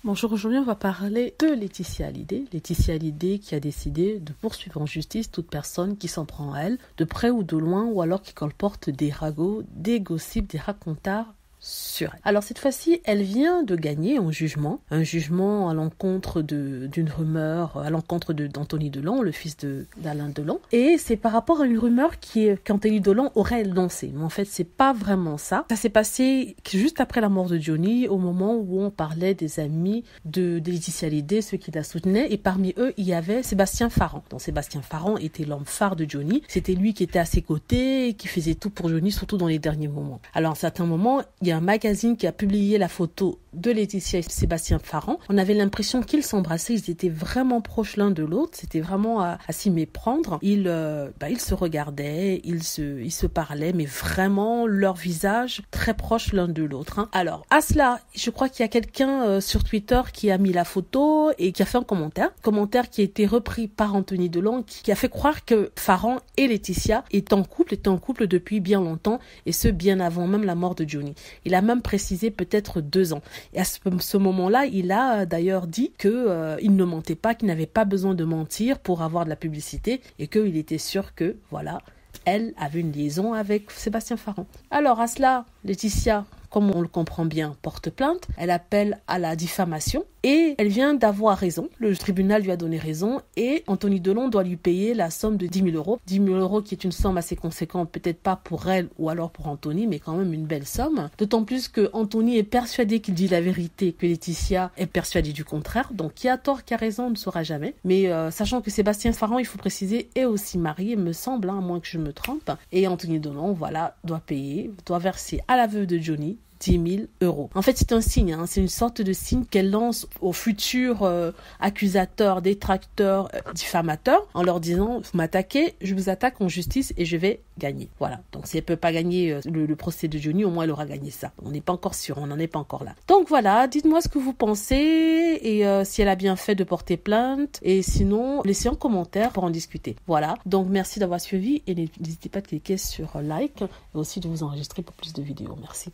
Bonjour, aujourd'hui on va parler de Laetitia Hallyday. Laetitia Hallyday qui a décidé de poursuivre en justice toute personne qui s'en prend à elle, de près ou de loin, ou alors qui colporte des ragots, des gossips, des racontards sur elle. Alors cette fois-ci, elle vient de gagner un jugement à l'encontre d'une rumeur, à l'encontre d'Anthony Delon, le fils d'Alain Delon. Et c'est par rapport à une rumeur qu'Anthony Delon aurait lancée. Mais en fait, c'est pas vraiment ça. Ça s'est passé juste après la mort de Johnny, au moment où on parlait des amis de Laetitia Hallyday, ceux qui la soutenaient. Et parmi eux, il y avait Sébastien Farran. Donc Sébastien Farran était l'homme phare de Johnny. C'était lui qui était à ses côtés et qui faisait tout pour Johnny, surtout dans les derniers moments. Alors à un certain moment, il y a un magazine qui a publié la photo de Laetitia et Sébastien Farran. On avait l'impression qu'ils s'embrassaient, ils étaient vraiment proches l'un de l'autre, c'était vraiment à s'y méprendre. Ils se regardaient, ils se parlaient, mais vraiment leur visage très proche l'un de l'autre. Hein. Alors, à cela, je crois qu'il y a quelqu'un sur Twitter qui a mis la photo et qui a fait un commentaire qui a été repris par Anthony Delon, qui a fait croire que Farran et Laetitia étaient en couple depuis bien longtemps, et ce, bien avant même la mort de Johnny. Il a même précisé peut-être 2 ans. Et à ce moment-là, il a d'ailleurs dit que il ne mentait pas, qu'il n'avait pas besoin de mentir pour avoir de la publicité et qu'il était sûr que, voilà, elle avait une liaison avec Sébastien Farran. Alors à cela, Laetitia, comme on le comprend bien, porte plainte. Elle appelle à la diffamation et elle vient d'avoir raison. Le tribunal lui a donné raison et Anthony Delon doit lui payer la somme de 10 000 euros. 10 000 euros qui est une somme assez conséquente, peut-être pas pour elle ou alors pour Anthony, mais quand même une belle somme. D'autant plus que Anthony est persuadé qu'il dit la vérité, que Laetitia est persuadée du contraire. Donc qui a tort, qui a raison, on ne saura jamais. Mais sachant que Sébastien Farran, il faut préciser, est aussi marié, me semble, à moins que je me trompe. Et Anthony Delon, voilà, doit verser à la veuve de Johnny 10 000 euros. En fait, c'est un signe, c'est une sorte de signe qu'elle lance aux futurs accusateurs, détracteurs, diffamateurs, en leur disant, vous m'attaquez, je vous attaque en justice et je vais gagner. Voilà. Donc, si elle peut pas gagner le procès de Johnny, au moins elle aura gagné ça. On n'est pas encore sûr, on n'en est pas encore là. Donc voilà, dites-moi ce que vous pensez et si elle a bien fait de porter plainte. Et sinon, laissez un commentaire pour en discuter. Voilà. Donc, merci d'avoir suivi et n'hésitez pas de cliquer sur like et aussi de vous enregistrer pour plus de vidéos. Merci.